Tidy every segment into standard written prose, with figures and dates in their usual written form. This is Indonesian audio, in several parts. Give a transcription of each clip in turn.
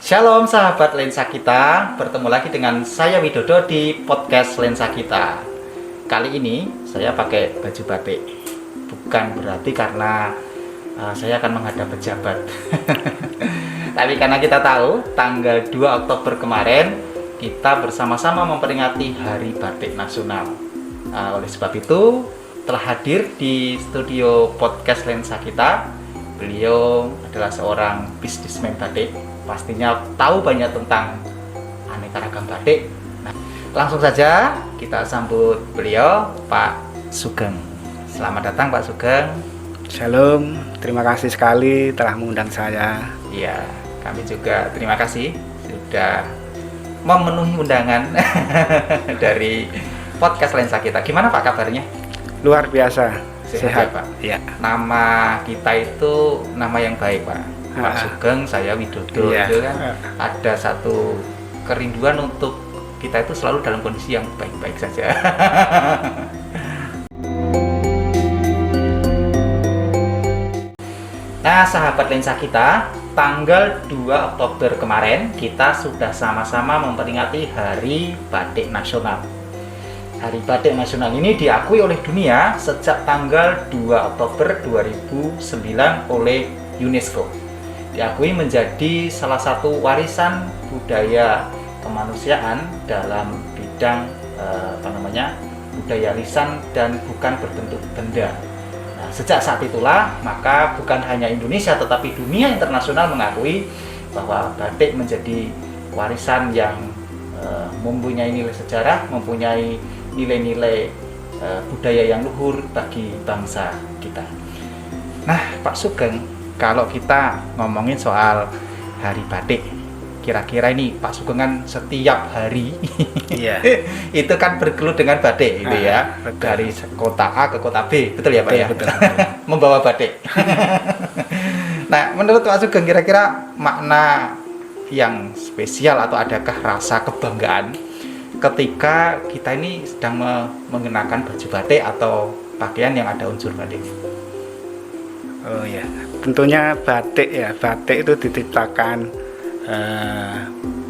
Shalom sahabat lensa kita, bertemu lagi dengan saya Widodo di podcast lensa kita. Kali ini saya pakai baju batik. Bukan berarti karena saya akan menghadap pejabat. Tapi karena kita tahu tanggal 2 Oktober kemarin kita bersama-sama memperingati Hari Batik Nasional. Oleh sebab itu telah hadir di studio podcast lensa kita. Beliau adalah seorang bisnismen batik. Pastinya tahu banyak tentang aneka ragam batik. Nah, langsung saja kita sambut beliau, Pak Sugeng. Selamat datang Pak Sugeng. Shalom, terima kasih sekali telah mengundang saya. Iya, kami juga terima kasih sudah memenuhi undangan dari podcast lensa kita. Gimana Pak kabarnya? Luar biasa, Sehat, Pak. Ya. Nama kita itu nama yang baik Pak. Pak Sugeng, saya Widodo, Iya. itu kan ada satu kerinduan untuk kita itu selalu dalam kondisi yang baik-baik saja. Nah, sahabat lensa kita, tanggal 2 Oktober kemarin kita sudah sama-sama memperingati Hari Batik Nasional. Hari Batik Nasional ini diakui oleh dunia sejak tanggal 2 Oktober 2009 oleh UNESCO. Diakui menjadi salah satu warisan budaya kemanusiaan dalam bidang budaya lisan dan bukan berbentuk benda. Nah, sejak saat itulah maka bukan hanya Indonesia tetapi dunia internasional mengakui bahwa batik menjadi warisan yang mempunyai nilai sejarah, mempunyai nilai-nilai budaya yang luhur bagi bangsa kita. Nah, Pak Sugeng, kalau kita ngomongin soal Hari Batik, kira-kira ini Pak Sugeng kan setiap hari Iya. itu kan bergelut dengan batik gitu ya, betul. dari kota A ke kota B, betul ya Pak ya? Betul. Membawa batik. Nah, menurut Pak Sugeng kira-kira makna yang spesial atau adakah rasa kebanggaan ketika kita ini sedang mengenakan baju batik atau pakaian yang ada unsur batik? Oh ya, tentunya batik ya. Batik itu diciptakan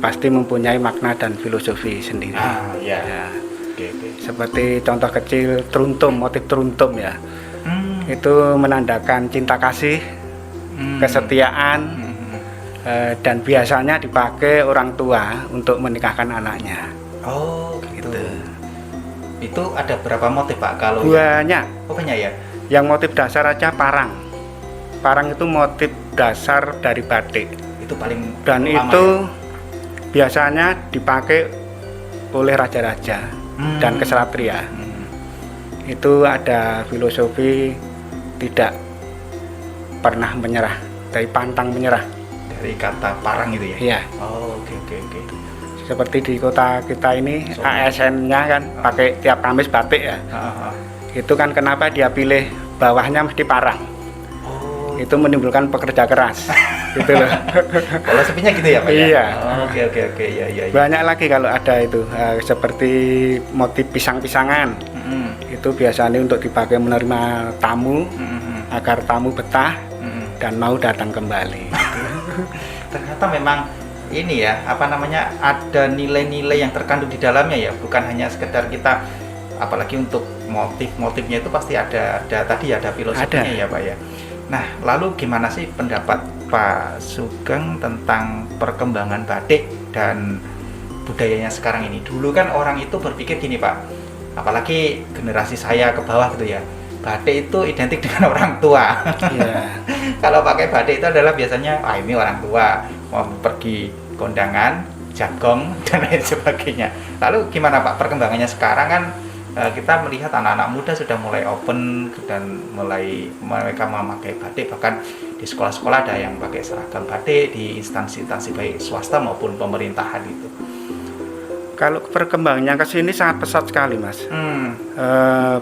pasti mempunyai makna dan filosofi sendiri. Ya. Ya. Oke. Seperti contoh kecil teruntum, motif teruntum ya. Itu menandakan cinta kasih, kesetiaan, dan biasanya dipakai orang tua untuk menikahkan anaknya. Oh, gitu. Itu ada berapa motif Pak kalau Banyak. banyak ya? Yang motif dasar aja parang. Parang itu motif dasar dari batik. Itu paling Dan lama itu ya? biasanya dipakai oleh raja-raja dan kesatria. Itu ada filosofi tidak pernah menyerah, dari pantang menyerah. Dari kata parang itu ya? Iya. Oh, oke. Seperti di kota kita ini ASN-nya kan pakai tiap Kamis batik ya. Itu kan kenapa dia pilih bawahnya mesti parang. Oh, Itu menimbulkan pekerja keras. Gitu loh. kalau sepinya gitu ya Pak ya? Iya. Oh, oke. Ya. Banyak lagi kalau ada itu seperti motif pisang-pisangan. Itu biasanya untuk dipakai menerima tamu agar tamu betah dan mau datang kembali. Ternyata memang ini ya, ada nilai-nilai yang terkandung di dalamnya ya, bukan hanya sekedar kita, apalagi untuk motif-motifnya itu pasti ada filosofinya ya Pak ya. Nah, lalu gimana sih pendapat Pak Sugeng tentang perkembangan batik dan budayanya sekarang ini? Dulu kan orang itu berpikir gini Pak, apalagi generasi saya ke bawah gitu ya, batik itu identik dengan orang tua. Iya. Kalau pakai batik itu adalah biasanya, ini orang tua mau pergi kondangan, jagong dan lain sebagainya. Lalu gimana Pak perkembangannya sekarang kan? Kita melihat anak-anak muda sudah mulai open dan mereka memakai batik, bahkan di sekolah-sekolah ada yang pakai seragam batik, di instansi-instansi baik swasta maupun pemerintahan itu. Kalau perkembangannya ke sini sangat pesat sekali Mas.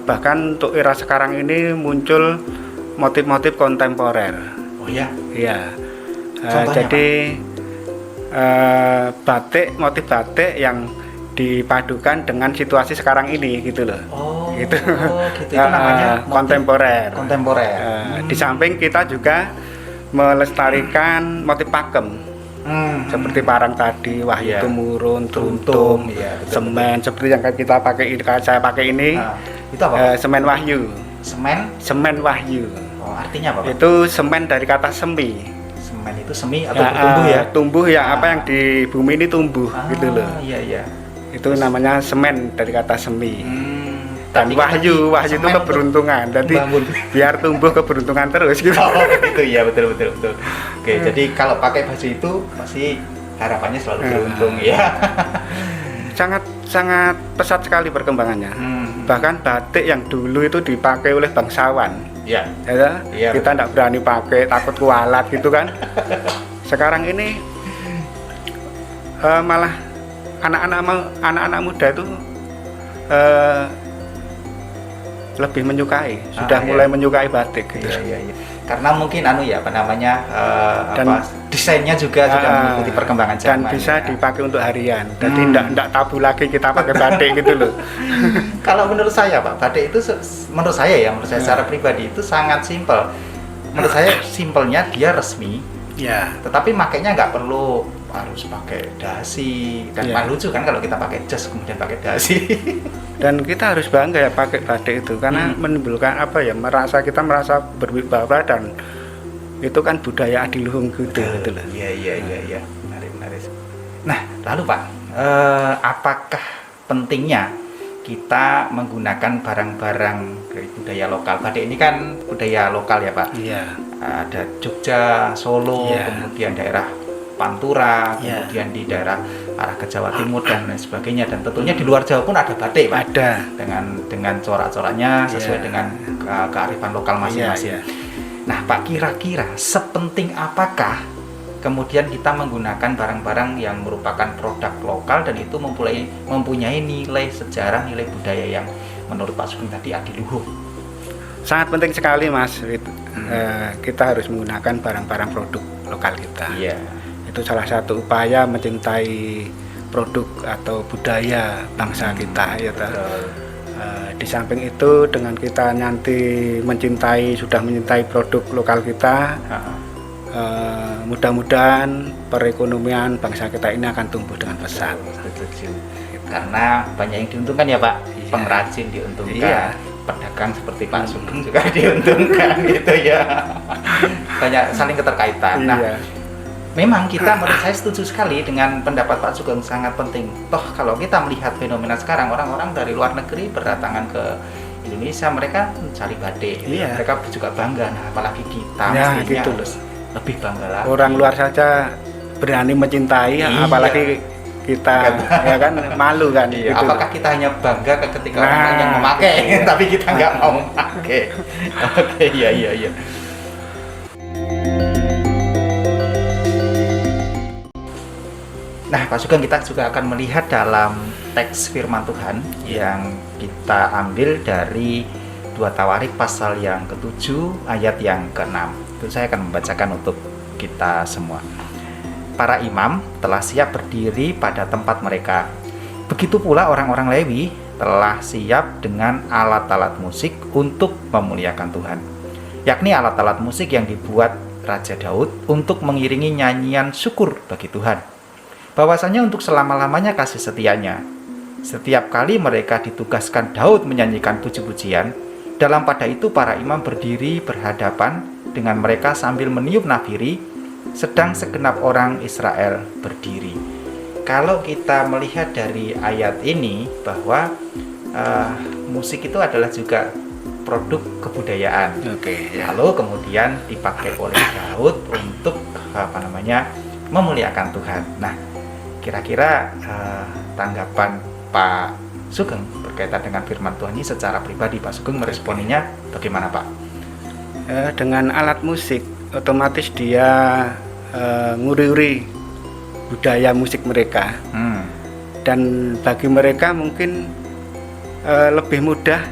Bahkan untuk era sekarang ini muncul motif-motif kontemporer. Oh ya? Iya. Contohnya, Jadi motif batik yang dipadukan dengan situasi sekarang ini gitu loh. Oh, gitu. Itu namanya kontemporer. Kontemporer. Di samping kita juga melestarikan motif pakem. Seperti parang tadi, wahyu Iya. tumurun, Truntum, truntum, iya, betul, semen, seperti yang kita pakai ini, saya pakai ini, Nah, itu apa Pak? semen wahyu, Semen? semen wahyu. Oh, artinya apa Pak? Itu semen dari kata semi. Semen itu semi atau bertumbuh ya? Tumbuh ya, apa yang di bumi ini tumbuh, gitu loh. Iya, iya. Itu namanya semen dari kata semi. Dan Tadi kan wahyu itu semen untuk keberuntungan. Jadi membangun. biar tumbuh keberuntungan terus gitu. Oh, gitu ya, betul. Oke, jadi kalau pakai baju itu pasti harapannya selalu beruntung ya. Sangat pesat sekali perkembangannya. Bahkan batik yang dulu itu dipakai oleh bangsawan. Ya. Ya, Iya, kita tidak berani pakai, takut kualat gitu kan. Sekarang ini malah anak-anak muda itu lebih menyukai, sudah mulai menyukai batik gitu. Iya. Karena mungkin Dan desainnya juga sudah mengikuti perkembangan zaman. Dan bisa dipakai untuk harian. Jadi tidak tabu lagi kita pakai batik gitu loh. Kalau menurut saya Pak, batik itu menurut saya secara pribadi itu sangat simpel. Menurut saya simpelnya dia resmi. Ya. Tetapi makainya nggak perlu harus pakai dasi dan lucu kan kalau kita pakai jas kemudian pakai dasi. Dan kita harus bangga ya pakai batik itu karena menimbulkan kita merasa berwibawa dan itu kan budaya adiluhung gitu loh. Iya. Menarik. Nah, lalu Pak, apakah pentingnya kita menggunakan barang-barang dari budaya lokal? Batik ini kan budaya lokal ya Pak. Iya. Ada Jogja, Solo, kemudian daerah Pantura, kemudian di daerah arah ke Jawa Timur dan lain sebagainya, dan tentunya di luar Jawa pun ada batik Pak. Ada. Dengan corak-coraknya sesuai dengan kearifan lokal masing-masing. Nah Pak, kira-kira sepenting apakah kemudian kita menggunakan barang-barang yang merupakan produk lokal dan itu mempunyai nilai sejarah, nilai budaya yang menurut Pak Sugeng tadi adiluhung? Sangat penting sekali Mas. Kita harus menggunakan barang-barang produk lokal kita. Iya. Itu salah satu upaya mencintai produk atau budaya bangsa kita ya toh. Di samping itu dengan kita nanti sudah mencintai produk lokal kita, mudah-mudahan perekonomian bangsa kita ini akan tumbuh dengan pesat. Karena banyak yang diuntungkan ya Pak. Pengrajin diuntungkan, pedagang seperti Pak Sugeng juga diuntungkan gitu ya. Banyak saling keterkaitan. Nah, memang menurut saya setuju sekali dengan pendapat Pak Sugeng, sangat penting. Toh kalau kita melihat fenomena sekarang, orang-orang dari luar negeri berdatangan ke Indonesia, mereka mencari batik. Mereka juga bangga. Nah, apalagi kita mestinya gitu. harus lebih bangga lagi. Orang luar saja berani mencintai, apalagi kita ya kan malu kan. Iya. Gitu. Apakah kita hanya bangga ketika orang lain yang memakai, tapi kita nggak mau memakai? Oke, iya. Nah, Pak Sugeng, kita juga akan melihat dalam teks firman Tuhan yang kita ambil dari 2 Tawarik pasal yang ke-7 ayat yang ke-6. Itu saya akan membacakan untuk kita semua. Para imam telah siap berdiri pada tempat mereka. Begitu pula orang-orang Lewi telah siap dengan alat-alat musik untuk memuliakan Tuhan, yakni alat-alat musik yang dibuat Raja Daud untuk mengiringi nyanyian syukur bagi Tuhan, bahwasanya untuk selama-lamanya kasih setianya. Setiap kali mereka ditugaskan Daud menyanyikan puji-pujian, dalam pada itu para imam berdiri berhadapan dengan mereka sambil meniup nafiri, sedang segenap orang Israel berdiri. Kalau kita melihat dari ayat ini bahwa musik itu adalah juga produk kebudayaan. Lalu kemudian dipakai oleh Daud untuk memuliakan Tuhan. Nah, kira-kira tanggapan Pak Sugeng berkaitan dengan firman Tuhan ini secara pribadi, Pak Sugeng meresponinya bagaimana Pak? Dengan alat musik otomatis dia nguri-nguri budaya musik mereka, dan bagi mereka mungkin lebih mudah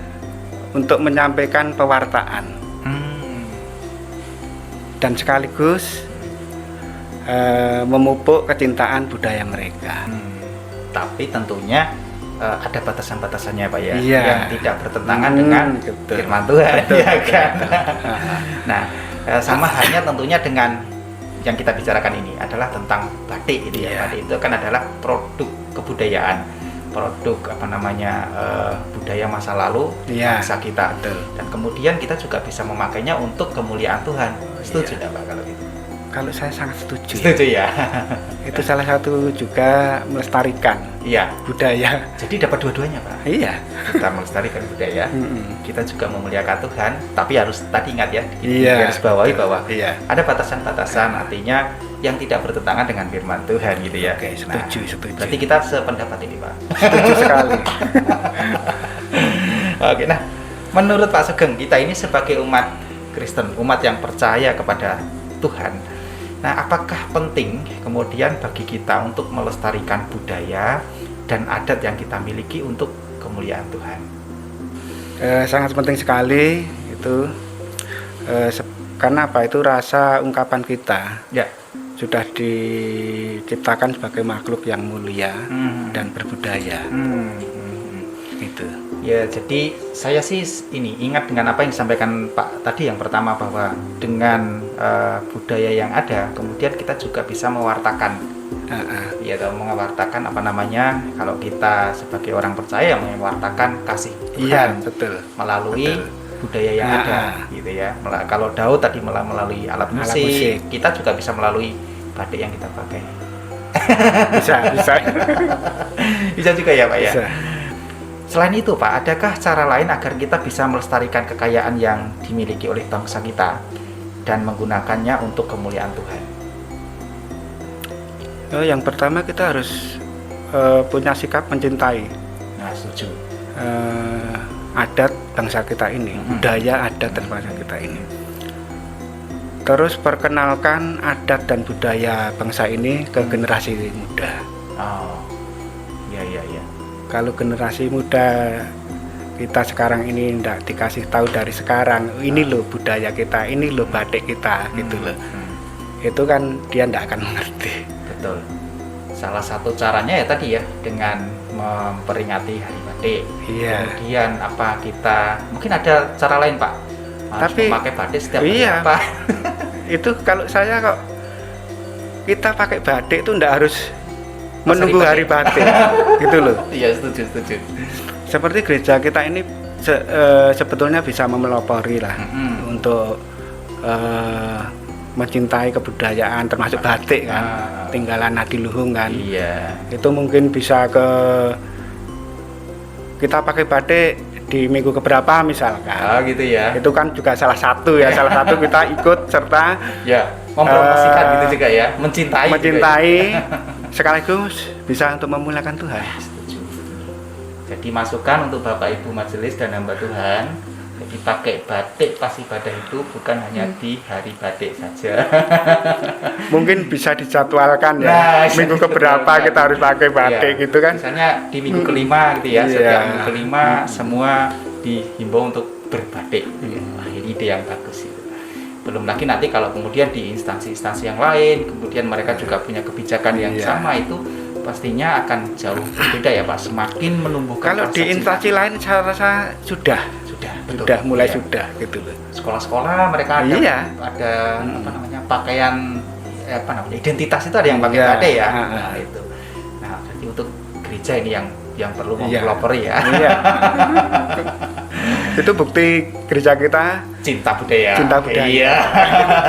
untuk menyampaikan pewartaan, dan sekaligus memupuk kecintaan budaya mereka. Tapi tentunya ada batasan-batasannya Pak ya, yang tidak bertentangan dengan firman Tuhan, ya kan? Nah, sama halnya tentunya dengan yang kita bicarakan ini adalah tentang batik itu ya. Batik itu kan adalah produk kebudayaan, produk budaya masa lalu bangsa kita. Betul. Dan kemudian kita juga bisa memakainya untuk kemuliaan Tuhan. Setuju tidak Pak kalau gitu? Kalau saya sangat setuju. Setuju ya. Itu salah satu juga melestarikan budaya. Jadi dapat dua-duanya Pak. Iya. Kita melestarikan budaya, kita juga memuliakan Tuhan. Tapi harus tadi ingat ya, Iya. garis bawahi bahwa Iya. ada batasan-batasan, artinya yang tidak bertentangan dengan firman Tuhan gitu ya. Oke, setuju. Berarti kita sependapat ini Pak. Setuju sekali. Oke, nah menurut Pak Sugeng, kita ini sebagai umat Kristen, umat yang percaya kepada Tuhan, nah apakah penting kemudian bagi kita untuk melestarikan budaya dan adat yang kita miliki untuk kemuliaan Tuhan? Sangat penting sekali itu, karena apa, itu rasa ungkapan kita Ya. sudah diciptakan sebagai makhluk yang mulia dan berbudaya. Gitu. Ya, jadi saya sih ini ingat dengan apa yang disampaikan Pak tadi, yang pertama bahwa dengan budaya yang ada, kemudian kita juga bisa mewartakan, ya, atau mewartakan kalau kita sebagai orang percaya mewartakan kasih Tuhan, betul. melalui budaya yang ada, gitu ya. Kalau Daud tadi melalui alat musik, kita juga bisa melalui batik yang kita pakai. Bisa. Bisa juga ya Pak ya. Bisa. Selain itu Pak, adakah cara lain agar kita bisa melestarikan kekayaan yang dimiliki oleh bangsa kita dan menggunakannya untuk kemuliaan Tuhan? Yang pertama kita harus punya sikap mencintai. Nah, setuju. Adat bangsa kita ini, budaya adat dan bangsa kita ini. Terus perkenalkan adat dan budaya bangsa ini ke generasi muda. Oh, ya. Kalau generasi muda kita sekarang ini tidak dikasih tahu dari sekarang, ini loh budaya kita, ini loh batik kita, gitu loh. Itu kan dia tidak akan mengerti. Betul. Salah satu caranya ya tadi ya, dengan memperingati Hari Batik. Iya. Kemudian kita mungkin ada cara lain Pak. Harus memakai batik setiap hari apa? Itu kalau saya kok kita pakai batik itu tidak harus menunggu hari batik, gitu loh. Iya, setuju. Seperti gereja kita ini sebetulnya bisa memelopori lah untuk mencintai kebudayaan, termasuk batik kan, tinggalan Adiluhung kan. Iya. Itu mungkin bisa kita pakai batik di minggu keberapa misalkan. Gitu ya. Itu kan juga salah satu kita ikut serta ya, mempromosikan gitu juga ya, mencintai juga ya. Sekaligus bisa untuk memuliakan Tuhan. Setuju. Jadi masukan untuk Bapak Ibu majelis dan hamba Tuhan, jadi pakai batik pas ibadah itu bukan hanya di hari batik saja. Mungkin bisa dijadwalkan ya. Minggu keberapa kita harus pakai batik gitu kan. Misalnya di minggu kelima gitu ya, setiap minggu kelima semua dihimbau untuk berbatik. Ini ide yang bagus itu. Belum lagi nanti kalau kemudian di instansi-instansi yang lain, kemudian mereka juga punya kebijakan yang sama, itu pastinya akan jauh berbeda ya Pak, semakin menumbuhkan. Kalau di instansi lain saya rasa sudah mulai sudah gitu loh. Sekolah-sekolah mereka ada pakaian identitas itu ada yang pakai batik ya. Nah, itu. Nah, jadi untuk gereja ini yang perlu mempelopori ya. Itu bukti gereja kita cinta budaya. Iya.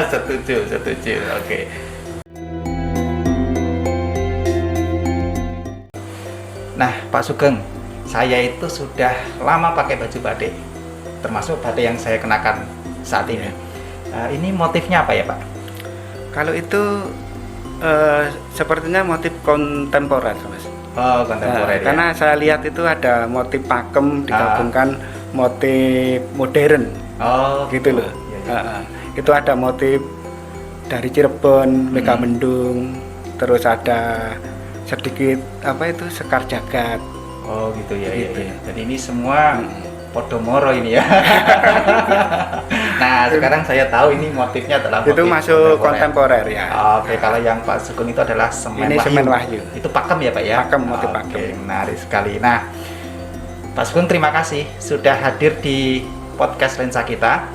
setuju. Oke. Nah, Pak Sugeng, saya itu sudah lama pakai baju batik, termasuk batik yang saya kenakan saat ini. Ini motifnya apa ya Pak? Kalau itu sepertinya motif kontemporer, Mas. Oh, kontemporer. Karena saya lihat itu ada motif pakem digabungkan motif modern. Oh, gitu loh. Iya. Itu ada motif dari Cirebon, Megamendung, terus ada sedikit sekar jagat. Oh, gitu ya. Gitu. Iya. Jadi ini semua Podomoro ini ya. Nah, sekarang saya tahu ini motifnya adalah motif itu masuk kontemporer ya. Oke, kalau yang Pak Sugeng itu adalah semen wahyu. Itu pakem ya Pak ya? Pakem, motif pakem. Menarik sekali. Nah, Pak Sugeng terima kasih sudah hadir di podcast Lensa kita.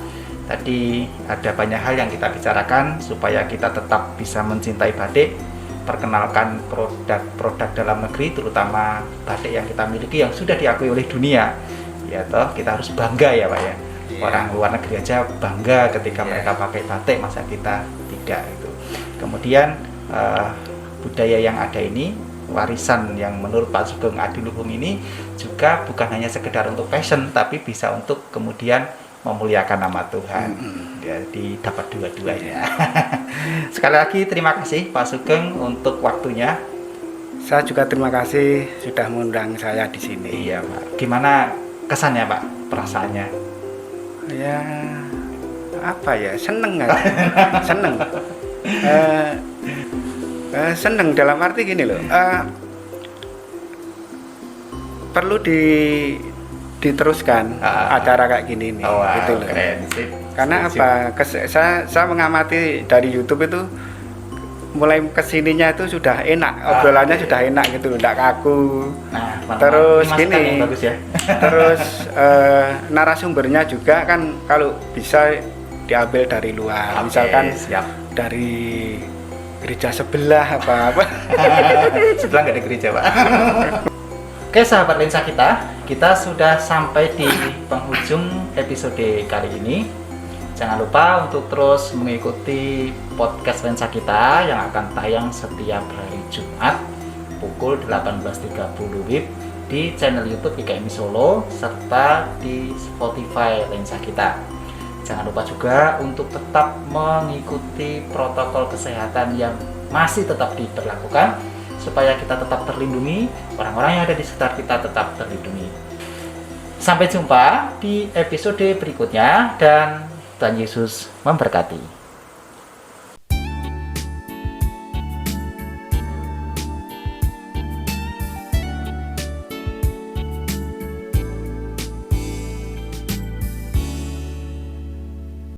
Tadi ada banyak hal yang kita bicarakan supaya kita tetap bisa mencintai batik, perkenalkan produk-produk dalam negeri, terutama batik yang kita miliki yang sudah diakui oleh dunia. Ya toh, kita harus bangga ya Pak ya. Orang luar negeri aja bangga ketika mereka pakai batik, masa kita tidak itu. Kemudian budaya yang ada ini, warisan yang menurut Pak Sugeng Adiluhung ini juga bukan hanya sekedar untuk fashion, tapi bisa untuk kemudian memuliakan nama Tuhan. Jadi dapat dua-duanya. Sekali lagi terima kasih Pak Sugeng untuk waktunya. Saya juga terima kasih sudah mengundang saya di sini. Iya Pak. Gimana kesannya Pak? Perasaannya? Ya apa ya, seneng kan? Seneng. Seneng dalam arti gini loh, perlu diteruskan acara kayak gini nih, gitu loh. Keren, sip. Karena apa? Saya mengamati dari YouTube itu mulai kesininya itu sudah enak, obrolannya sudah enak gitu loh, tidak kaku. Nah, terus gini, gini, bagus ya. terus narasumbernya juga kan kalau bisa diambil dari luar, misalkan siap. dari gereja sebelah apa. Sebelah nggak ada gereja Pak. Oke sahabat lensa kita sudah sampai di penghujung episode kali ini. Jangan lupa untuk terus mengikuti podcast lensa kita yang akan tayang setiap hari Jumat pukul 18.30 WIB di channel YouTube IKMI Solo serta di Spotify lensa kita. Jangan lupa juga untuk tetap mengikuti protokol kesehatan yang masih tetap diberlakukan supaya kita tetap terlindungi, orang-orang yang ada di sekitar kita tetap terlindungi. Sampai jumpa di episode berikutnya dan Tuhan Yesus memberkati.